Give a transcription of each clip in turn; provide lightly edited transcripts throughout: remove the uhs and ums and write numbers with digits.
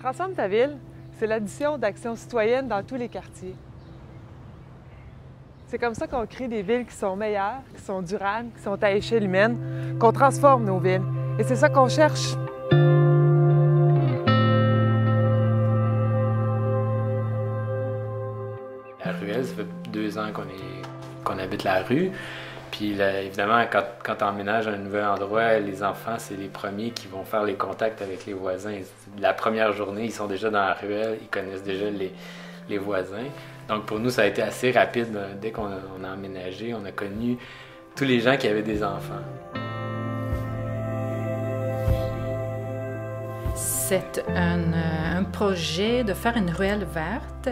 Transforme ta ville, c'est l'addition d'actions citoyennes dans tous les quartiers. C'est comme ça qu'on crée des villes qui sont meilleures, qui sont durables, qui sont à échelle humaine, qu'on transforme nos villes. Et c'est ça qu'on cherche. La ruelle, ça fait 2 ans qu'on habite la rue. Puis là, évidemment, quand tu emménages à un nouvel endroit, les enfants, c'est les premiers qui vont faire les contacts avec les voisins. La première journée, ils sont déjà dans la ruelle, ils connaissent déjà les voisins. Donc pour nous, ça a été assez rapide. Dès qu'on a emménagé, on a connu tous les gens qui avaient des enfants. C'est un projet de faire une ruelle verte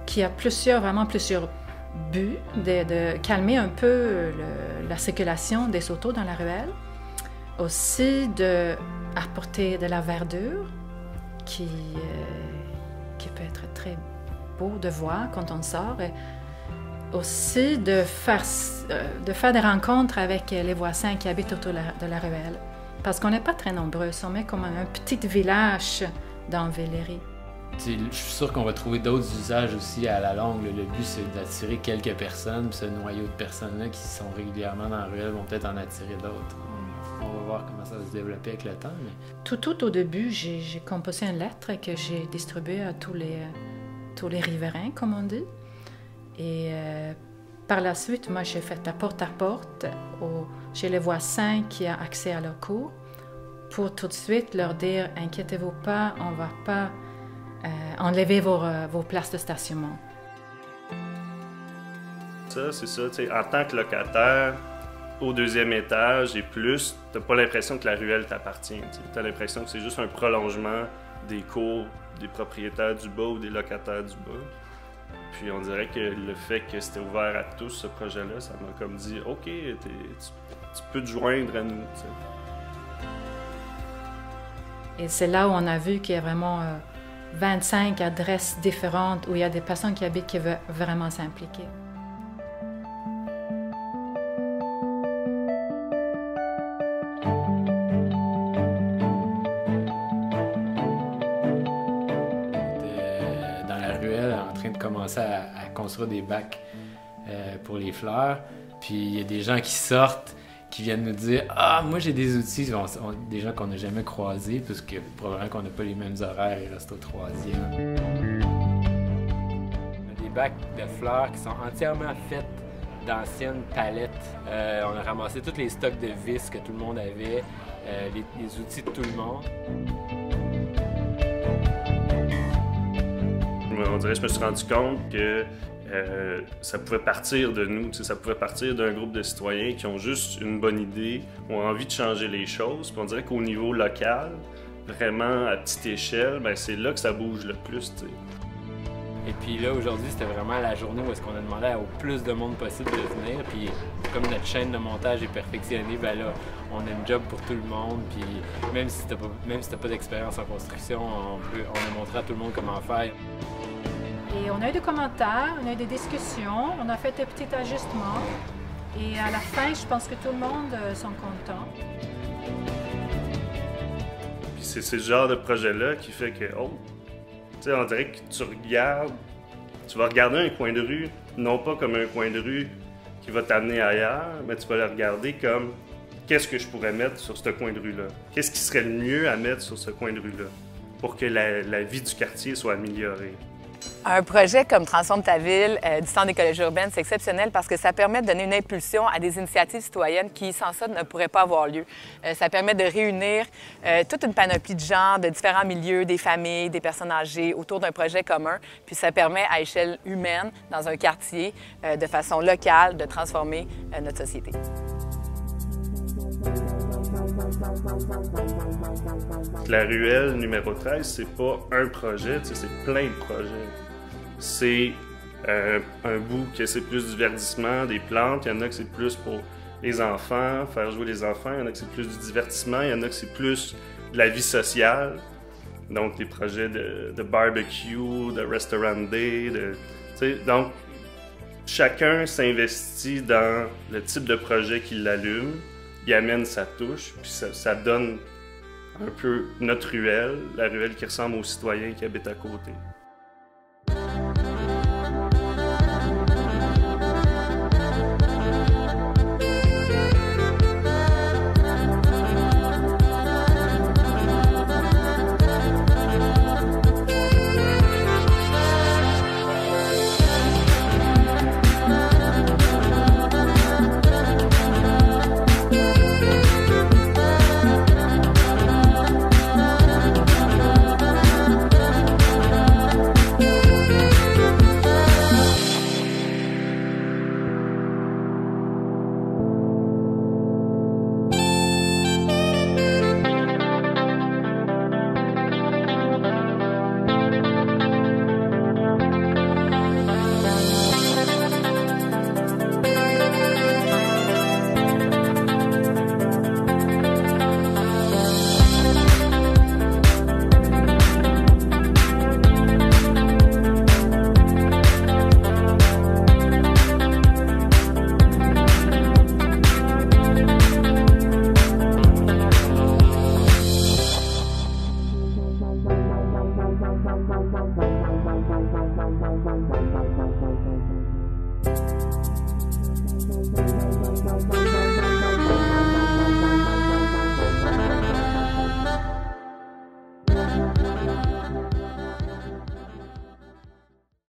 qui a vraiment plusieurs buts, de calmer un peu la circulation des autos dans la ruelle, aussi d'apporter de la verdure qui peut être très beau de voir quand on sort, et aussi de faire des rencontres avec les voisins qui habitent autour de la ruelle, parce qu'on n'est pas très nombreux, on est comme un petit village dans Velléri. Je suis sûr qu'on va trouver d'autres usages aussi à la longue. Le but, c'est d'attirer quelques personnes, puis ce noyau de personnes-là qui sont régulièrement dans la ruelle vont peut-être en attirer d'autres. On va voir comment ça va se développer avec le temps. Mais... Tout au début, j'ai composé une lettre que j'ai distribuée à tous les riverains, comme on dit. Et par la suite, moi, j'ai fait porte à porte chez les voisins qui ont accès à leur cours pour tout de suite leur dire « Inquiétez-vous pas, on ne va pas enlever vos places de stationnement. » Ça, c'est ça, tu sais, en tant que locataire, au 2e étage et plus, t'as pas l'impression que la ruelle t'appartient. Tu as l'impression que c'est juste un prolongement des cours des propriétaires du bas ou des locataires du bas. Puis on dirait que le fait que c'était ouvert à tous, ce projet-là, ça m'a comme dit « OK, tu peux te joindre à nous. » Et c'est là où on a vu qu'il y a vraiment 25 adresses différentes où il y a des personnes qui habitent qui veulent vraiment s'impliquer. Dans la ruelle, en train de commencer à construire des bacs pour les fleurs. Puis il y a des gens qui sortent, qui viennent nous dire « Ah, moi j'ai des outils », des gens qu'on n'a jamais croisés, parce que probablement qu'on n'a pas les mêmes horaires, ils restent au 3e. On a des bacs de fleurs qui sont entièrement faits d'anciennes palettes. On a ramassé tous les stocks de vis que tout le monde avait, les outils de tout le monde. On dirait que je me suis rendu compte que ça pouvait partir de nous, ça pouvait partir d'un groupe de citoyens qui ont juste une bonne idée, ont envie de changer les choses. Puis on dirait qu'au niveau local, vraiment à petite échelle, ben c'est là que ça bouge le plus. T'sais. Et puis là, aujourd'hui, c'était vraiment la journée où est-ce qu'on a demandé au plus de monde possible de venir. Puis comme notre chaîne de montage est perfectionnée, ben là, on a une job pour tout le monde. Puis même si t'as pas d'expérience en construction, on a montré à tout le monde comment faire. Et on a eu des commentaires, on a eu des discussions, on a fait des petits ajustements. Et à la fin, je pense que tout le monde sont contents. Puis c'est ce genre de projet-là qui fait que, oh, tu sais, on dirait que tu vas regarder un coin de rue, non pas comme un coin de rue qui va t'amener ailleurs, mais tu vas le regarder comme qu'est-ce que je pourrais mettre sur ce coin de rue-là? Qu'est-ce qui serait le mieux à mettre sur ce coin de rue-là pour que la vie du quartier soit améliorée? Un projet comme Transforme ta ville du Centre d'écologie urbaine, c'est exceptionnel parce que ça permet de donner une impulsion à des initiatives citoyennes qui, sans ça, ne pourraient pas avoir lieu. Ça permet de réunir toute une panoplie de gens, de différents milieux, des familles, des personnes âgées autour d'un projet commun. Puis ça permet, à échelle humaine, dans un quartier, de façon locale, de transformer notre société. La ruelle numéro 13, c'est pas un projet, c'est plein de projets. C'est un bout que c'est plus du verdissement, des plantes, il y en a que c'est plus pour les enfants, faire jouer les enfants, il y en a que c'est plus du divertissement, il y en a que c'est plus de la vie sociale. Donc des projets de barbecue, de restaurant day, donc chacun s'investit dans le type de projet qui l'allume, il amène sa touche, puis ça donne un peu notre ruelle, la ruelle qui ressemble aux citoyens qui habitent à côté. Bye.